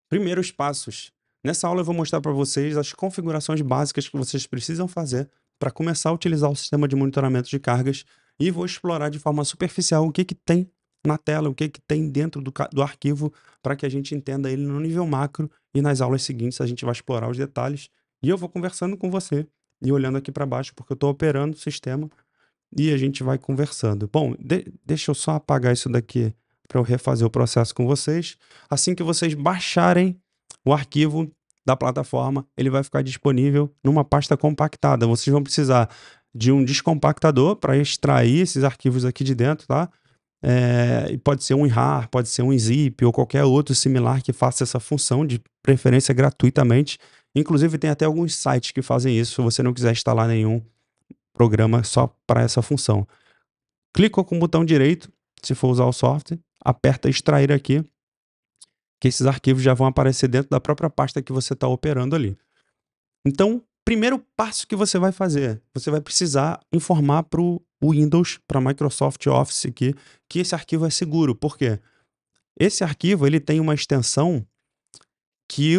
Primeiros passos. Nessa aula eu vou mostrar para vocês as configurações básicas que vocês precisam fazer para começar a utilizar o sistema de monitoramento de cargas e vou explorar de forma superficial o que que tem na tela, o que que tem dentro do arquivo para que a gente entenda ele no nível macro e nas aulas seguintes a gente vai explorar os detalhes e eu vou conversando com você e olhando aqui para baixo porque eu estou operando o sistema e a gente vai conversando. Bom, deixa eu só apagar isso daqui para eu refazer o processo com vocês. Assim que vocês baixarem o arquivo da plataforma, ele vai ficar disponível numa pasta compactada. Vocês vão precisar de um descompactador para extrair esses arquivos aqui de dentro, tá? E pode ser um WinRAR, pode ser um zip ou qualquer outro similar que faça essa função, de preferência gratuitamente. Inclusive, tem até alguns sites que fazem isso, se você não quiser instalar nenhum programa só para essa função. Clicou com o botão direito, se for usar o software, aperta extrair aqui, que esses arquivos já vão aparecer dentro da própria pasta que você está operando ali. Então, primeiro passo que você vai fazer, você vai precisar informar para o Windows, para a Microsoft Office aqui, que esse arquivo é seguro. Por quê? Esse arquivo ele tem uma extensão que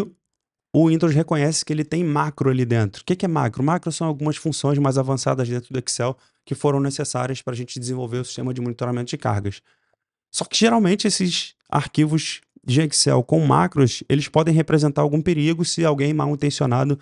o Windows reconhece que ele tem macro ali dentro. O que que é macro? Macro são algumas funções mais avançadas dentro do Excel que foram necessárias para a gente desenvolver o sistema de monitoramento de cargas. Só que geralmente esses arquivos de Excel com macros, eles podem representar algum perigo se alguém mal intencionado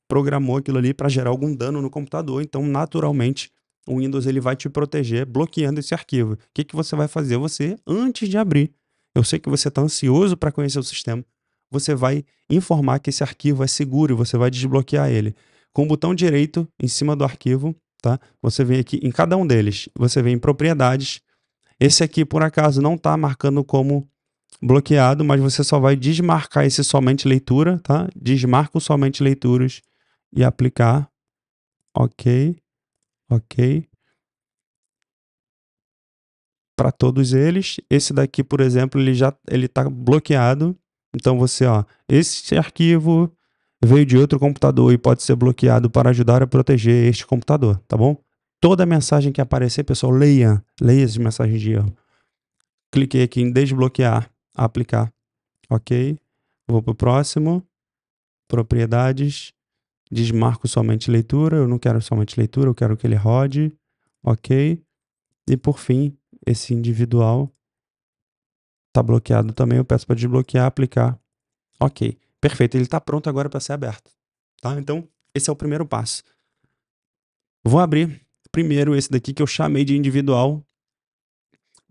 programou aquilo ali para gerar algum dano no computador. Então, naturalmente, o Windows ele vai te proteger bloqueando esse arquivo. O que que você vai fazer? Você, antes de abrir, eu sei que você está ansioso para conhecer o sistema, você vai informar que esse arquivo é seguro e você vai desbloquear ele. Com o botão direito em cima do arquivo, tá? Você vem aqui em cada um deles, você vem em propriedades. Esse aqui, por acaso, não está marcando como bloqueado, mas você só vai desmarcar esse somente leitura, tá? Desmarca o somente leituras e aplicar. Ok, ok. Para todos eles. Esse daqui, por exemplo, ele está bloqueado. Então você, ó, esse arquivo veio de outro computador e pode ser bloqueado para ajudar a proteger este computador, tá bom? Toda mensagem que aparecer, pessoal, leia as mensagens de erro. Cliquei aqui em desbloquear, aplicar, ok? Vou para o próximo, propriedades, desmarco somente leitura, eu não quero somente leitura, eu quero que ele rode, ok? E por fim, esse individual está bloqueado também, eu peço para desbloquear, aplicar, ok. Perfeito, ele está pronto agora para ser aberto, tá? Então, esse é o primeiro passo. Vou abrir primeiro esse daqui que eu chamei de individual.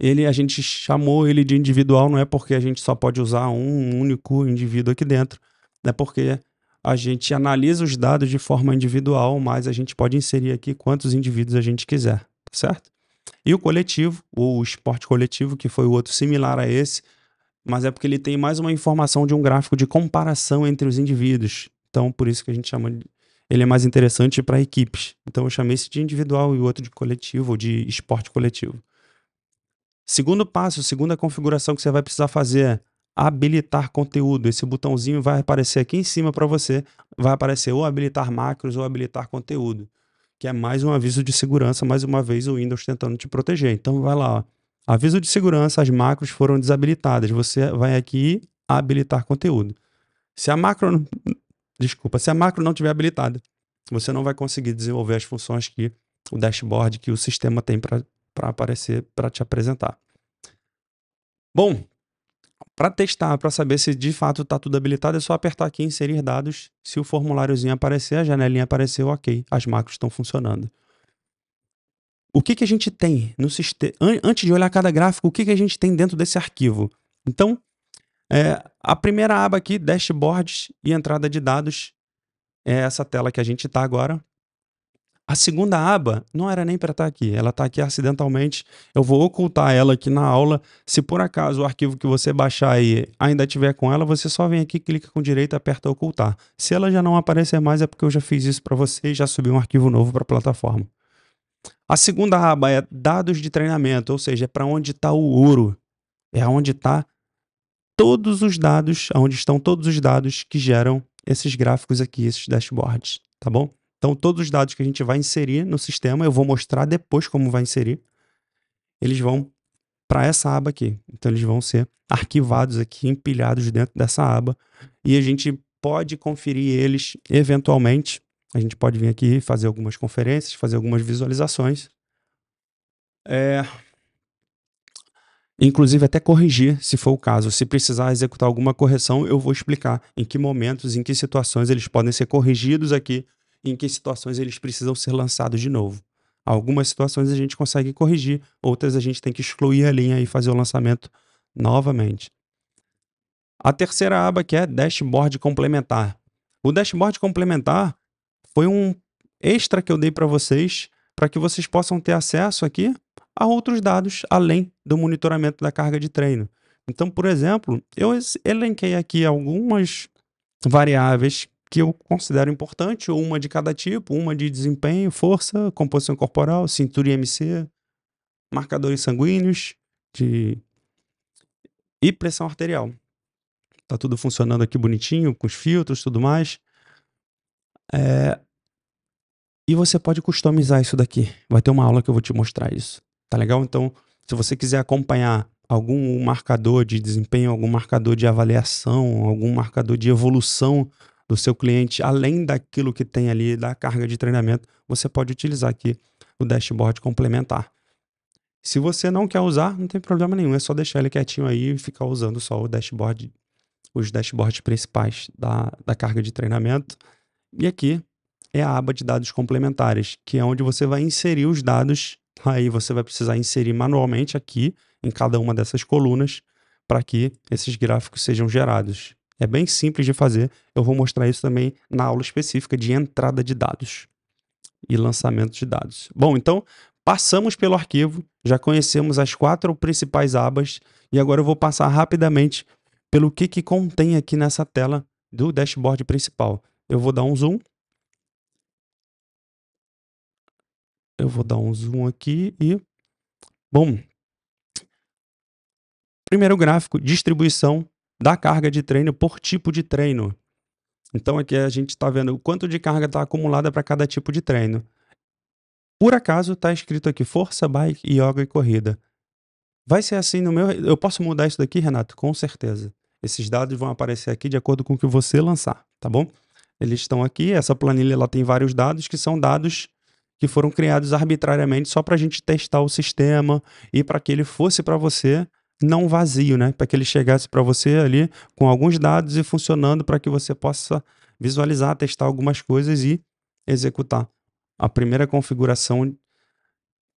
A gente chamou ele de individual, não é porque a gente só pode usar um único indivíduo aqui dentro, é porque a gente analisa os dados de forma individual, mas a gente pode inserir aqui quantos indivíduos a gente quiser, tá certo? E o coletivo, o esporte coletivo, que foi o outro similar a esse, mas é porque ele tem mais uma informação de um gráfico de comparação entre os indivíduos. Então, por isso que a gente chama ele é mais interessante para equipes. Então, eu chamei esse de individual e o outro de coletivo, ou de esporte coletivo. Segundo passo, segunda configuração que você vai precisar fazer é habilitar conteúdo. Esse botãozinho vai aparecer aqui em cima para você. Vai aparecer ou habilitar macros ou habilitar conteúdo, que é mais um aviso de segurança, mais uma vez o Windows tentando te proteger. Então vai lá, ó. Aviso de segurança, as macros foram desabilitadas. Você vai aqui habilitar conteúdo. Se a macro, desculpa, se a macro não tiver habilitada, você não vai conseguir desenvolver as funções que o dashboard, que o sistema tem para aparecer, para te apresentar. Bom, para testar, para saber se de fato está tudo habilitado, é só apertar aqui em inserir dados. Se o formuláriozinho aparecer, a janelinha apareceu, ok, as macros estão funcionando. O que que a gente tem no sistema? Antes de olhar cada gráfico, o que que a gente tem dentro desse arquivo? Então, a primeira aba aqui, dashboards e entrada de dados, é essa tela que a gente está agora. A segunda aba não era nem para estar aqui, ela está aqui acidentalmente. Eu vou ocultar ela aqui na aula. Se por acaso o arquivo que você baixar aí ainda tiver com ela, você só vem aqui, clica com direito e aperta ocultar. Se ela já não aparecer mais, é porque eu já fiz isso para você e já subi um arquivo novo para a plataforma. A segunda aba é dados de treinamento, ou seja, é para onde está o ouro. É onde está todos os dados, onde estão todos os dados que geram esses gráficos aqui, esses dashboards, tá bom? Então, todos os dados que a gente vai inserir no sistema, eu vou mostrar depois como vai inserir, eles vão para essa aba aqui. Então, eles vão ser arquivados aqui, empilhados dentro dessa aba. E a gente pode conferir eles eventualmente. A gente pode vir aqui fazer algumas conferências, fazer algumas visualizações. Inclusive até corrigir, se for o caso. Se precisar executar alguma correção, eu vou explicar em que momentos, em que situações eles podem ser corrigidos aqui, e em que situações eles precisam ser lançados de novo. Algumas situações a gente consegue corrigir, outras a gente tem que excluir a linha e fazer o lançamento novamente. A terceira aba que é Dashboard Complementar. O Dashboard Complementar foi um extra que eu dei para vocês, para que vocês possam ter acesso aqui a outros dados além do monitoramento da carga de treino. Então, por exemplo, eu elenquei aqui algumas variáveis que eu considero importante, uma de cada tipo, uma de desempenho, força, composição corporal, cintura IMC, marcadores sanguíneos e pressão arterial. Tá tudo funcionando aqui bonitinho, com os filtros e tudo mais. E você pode customizar isso daqui. Vai ter uma aula que eu vou te mostrar isso. Tá legal? Então, se você quiser acompanhar algum marcador de desempenho, algum marcador de avaliação, algum marcador de evolução do seu cliente, além daquilo que tem ali da carga de treinamento, você pode utilizar aqui o dashboard complementar. Se você não quer usar, não tem problema nenhum. É só deixar ele quietinho aí e ficar usando só o dashboard, os dashboards principais da carga de treinamento. E aqui é a aba de dados complementares, que é onde você vai inserir os dados. Aí você vai precisar inserir manualmente aqui, em cada uma dessas colunas, para que esses gráficos sejam gerados. É bem simples de fazer. Eu vou mostrar isso também na aula específica de entrada de dados e lançamento de dados. Bom, então, passamos pelo arquivo, já conhecemos as 4 principais abas, e agora eu vou passar rapidamente pelo que contém aqui nessa tela do dashboard principal. Eu vou dar um zoom. Eu vou dar um zoom aqui e... Bom, primeiro gráfico, distribuição da carga de treino por tipo de treino. Então aqui a gente está vendo o quanto de carga está acumulada para cada tipo de treino. Por acaso está escrito aqui força, bike, yoga e corrida. Vai ser assim no meu... Eu posso mudar isso daqui, Renato? Com certeza. Esses dados vão aparecer aqui de acordo com o que você lançar, tá bom? Eles estão aqui, essa planilha ela tem vários dados que são dados que foram criados arbitrariamente só para a gente testar o sistema e para que ele fosse para você não vazio, né? Para que ele chegasse para você ali com alguns dados e funcionando para que você possa visualizar, testar algumas coisas e executar. A primeira configuração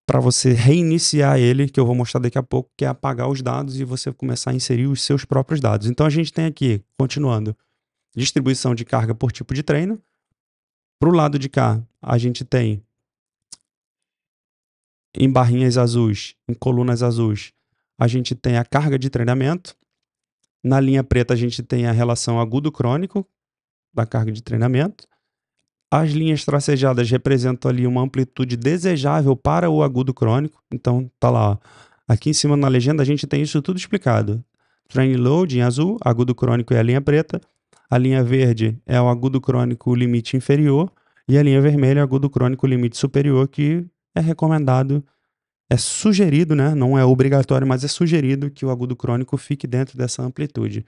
para você reiniciar ele, que eu vou mostrar daqui a pouco, que é apagar os dados e você começar a inserir os seus próprios dados. Então a gente tem aqui, continuando, distribuição de carga por tipo de treino. Para o lado de cá, a gente tem em barrinhas azuis, em colunas azuis, a gente tem a carga de treinamento. Na linha preta, a gente tem a relação agudo-crônico da carga de treinamento. As linhas tracejadas representam ali uma amplitude desejável para o agudo-crônico. Então, tá lá, ó. Aqui em cima na legenda, a gente tem isso tudo explicado. Training load em azul, agudo-crônico é a linha preta. A linha verde é o agudo-crônico limite inferior. E a linha vermelha é o agudo-crônico limite superior, que é recomendado, é sugerido, né? Não é obrigatório, mas é sugerido que o agudo crônico fique dentro dessa amplitude.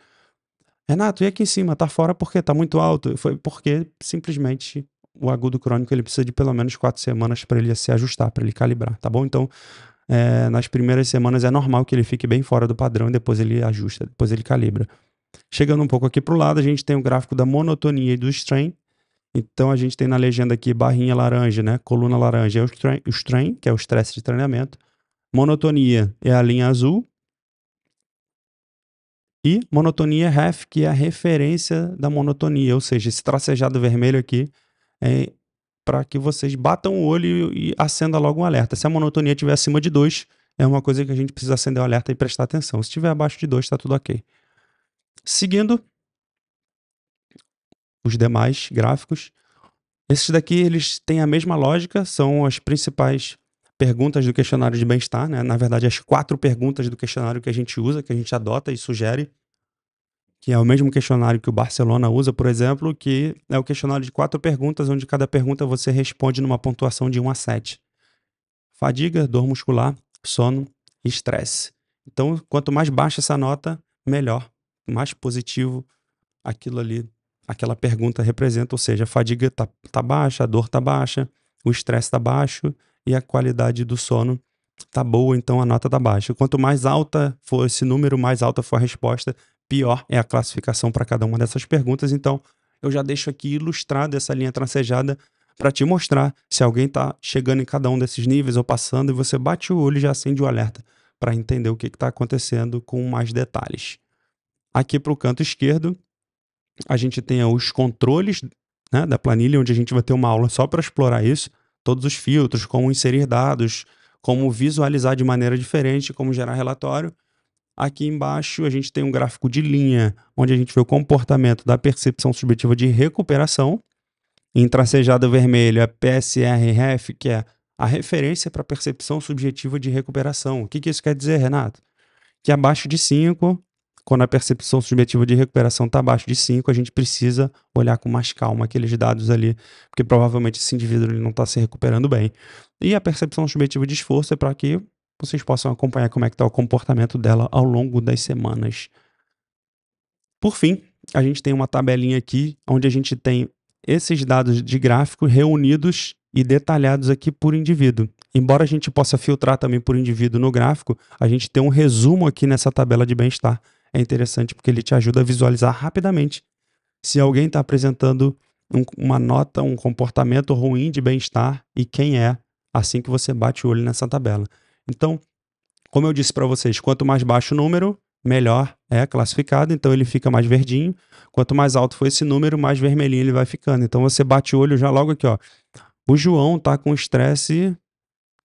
Renato, e aqui em cima? Tá fora por quê? Tá muito alto? Foi porque simplesmente o agudo crônico ele precisa de pelo menos 4 semanas para ele se ajustar, para ele calibrar, tá bom? Então, nas primeiras semanas é normal que ele fique bem fora do padrão e depois ele ajusta, depois ele calibra. Chegando um pouco aqui para o lado, a gente tem o gráfico da monotonia e do strain. Então, a gente tem na legenda aqui barrinha laranja, né? Coluna laranja é o strain, que é o estresse de treinamento. Monotonia é a linha azul. E monotonia ref, que é a referência da monotonia. Ou seja, esse tracejado vermelho aqui é para que vocês batam o olho e acenda logo um alerta. Se a monotonia estiver acima de 2, é uma coisa que a gente precisa acender o alerta e prestar atenção. Se estiver abaixo de 2, está tudo ok. Seguindo os demais gráficos, esses daqui eles têm a mesma lógica, são as principais perguntas do questionário de bem-estar, né? Na verdade, as 4 perguntas do questionário que a gente usa, que a gente adota e sugere, que é o mesmo questionário que o Barcelona usa, por exemplo, que é o questionário de 4 perguntas, onde cada pergunta você responde numa pontuação de 1 a 7. Fadiga, dor muscular, sono e estresse. Então, quanto mais baixa essa nota, melhor, mais positivo aquilo ali, aquela pergunta representa, ou seja, a fadiga tá baixa, a dor tá baixa, o estresse tá baixo e a qualidade do sono tá boa, então a nota tá baixa. Quanto mais alta for esse número, mais alta for a resposta, pior é a classificação para cada uma dessas perguntas. Então, eu já deixo aqui ilustrado essa linha tracejada para te mostrar se alguém está chegando em cada um desses níveis ou passando, e você bate o olho e já acende o alerta para entender o que está acontecendo com mais detalhes. Aqui para o canto esquerdo, a gente tem os controles, né, da planilha, onde a gente vai ter uma aula só para explorar isso, todos os filtros, como inserir dados, como visualizar de maneira diferente, como gerar relatório. Aqui embaixo a gente tem um gráfico de linha, onde a gente vê o comportamento da percepção subjetiva de recuperação. Em tracejado vermelho é PSR-REF, que é a referência para a percepção subjetiva de recuperação. O que isso quer dizer, Renato? Que abaixo de 5, quando a percepção subjetiva de recuperação está abaixo de 5, a gente precisa olhar com mais calma aqueles dados ali, porque provavelmente esse indivíduo ele não está se recuperando bem. E a percepção subjetiva de esforço é para que vocês possam acompanhar como é que está o comportamento dela ao longo das semanas. Por fim, a gente tem uma tabelinha aqui, onde a gente tem esses dados de gráfico reunidos e detalhados aqui por indivíduo. Embora a gente possa filtrar também por indivíduo no gráfico, a gente tem um resumo aqui nessa tabela de bem-estar. É interessante porque ele te ajuda a visualizar rapidamente se alguém está apresentando uma nota, um comportamento ruim de bem-estar e quem é, assim que você bate o olho nessa tabela. Então, como eu disse para vocês, quanto mais baixo o número, melhor é classificado, então ele fica mais verdinho. Quanto mais alto for esse número, mais vermelhinho ele vai ficando. Então você bate o olho já logo aqui, ó. O João tá com estresse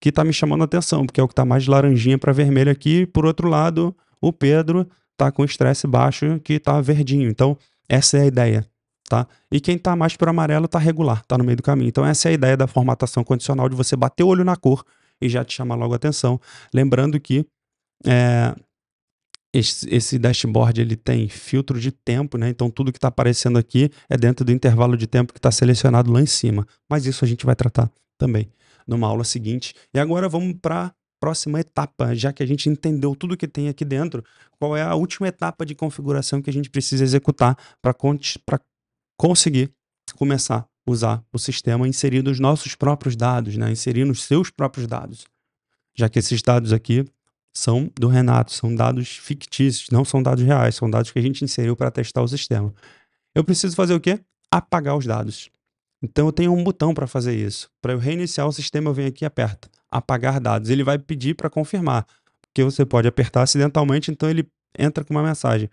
que tá me chamando a atenção, porque é o que tá mais laranjinha para vermelho aqui. Por outro lado, o Pedro tá com estresse baixo que tá verdinho. Então, essa é a ideia, tá? E quem tá mais para amarelo tá regular, tá no meio do caminho. Então, essa é a ideia da formatação condicional, de você bater o olho na cor e já te chamar logo a atenção. Lembrando que esse dashboard ele tem filtro de tempo, né? Então tudo que está aparecendo aqui é dentro do intervalo de tempo que está selecionado lá em cima. Mas isso a gente vai tratar também numa aula seguinte. E agora vamos para a próxima etapa, já que a gente entendeu tudo que tem aqui dentro. Qual é a última etapa de configuração que a gente precisa executar para conseguir começar a usar o sistema inserindo os nossos próprios dados, né? Inserindo os seus próprios dados, já que esses dados aqui são do Renato, são dados fictícios, não são dados reais, são dados que a gente inseriu para testar o sistema. Eu preciso fazer o quê? Apagar os dados. Então eu tenho um botão para fazer isso. Para eu reiniciar o sistema, eu venho aqui e aperto apagar dados. Ele vai pedir para confirmar, porque você pode apertar acidentalmente, então ele entra com uma mensagem: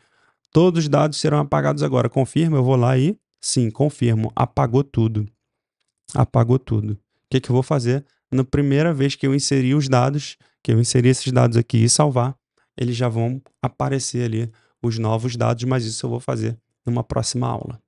todos os dados serão apagados agora. Confirma, eu vou lá e sim, confirmo. Apagou tudo. Apagou tudo. O que eu vou fazer? Na primeira vez que eu inserir os dados, que eu inserir esses dados aqui e salvar, eles já vão aparecer ali os novos dados, mas isso eu vou fazer numa próxima aula.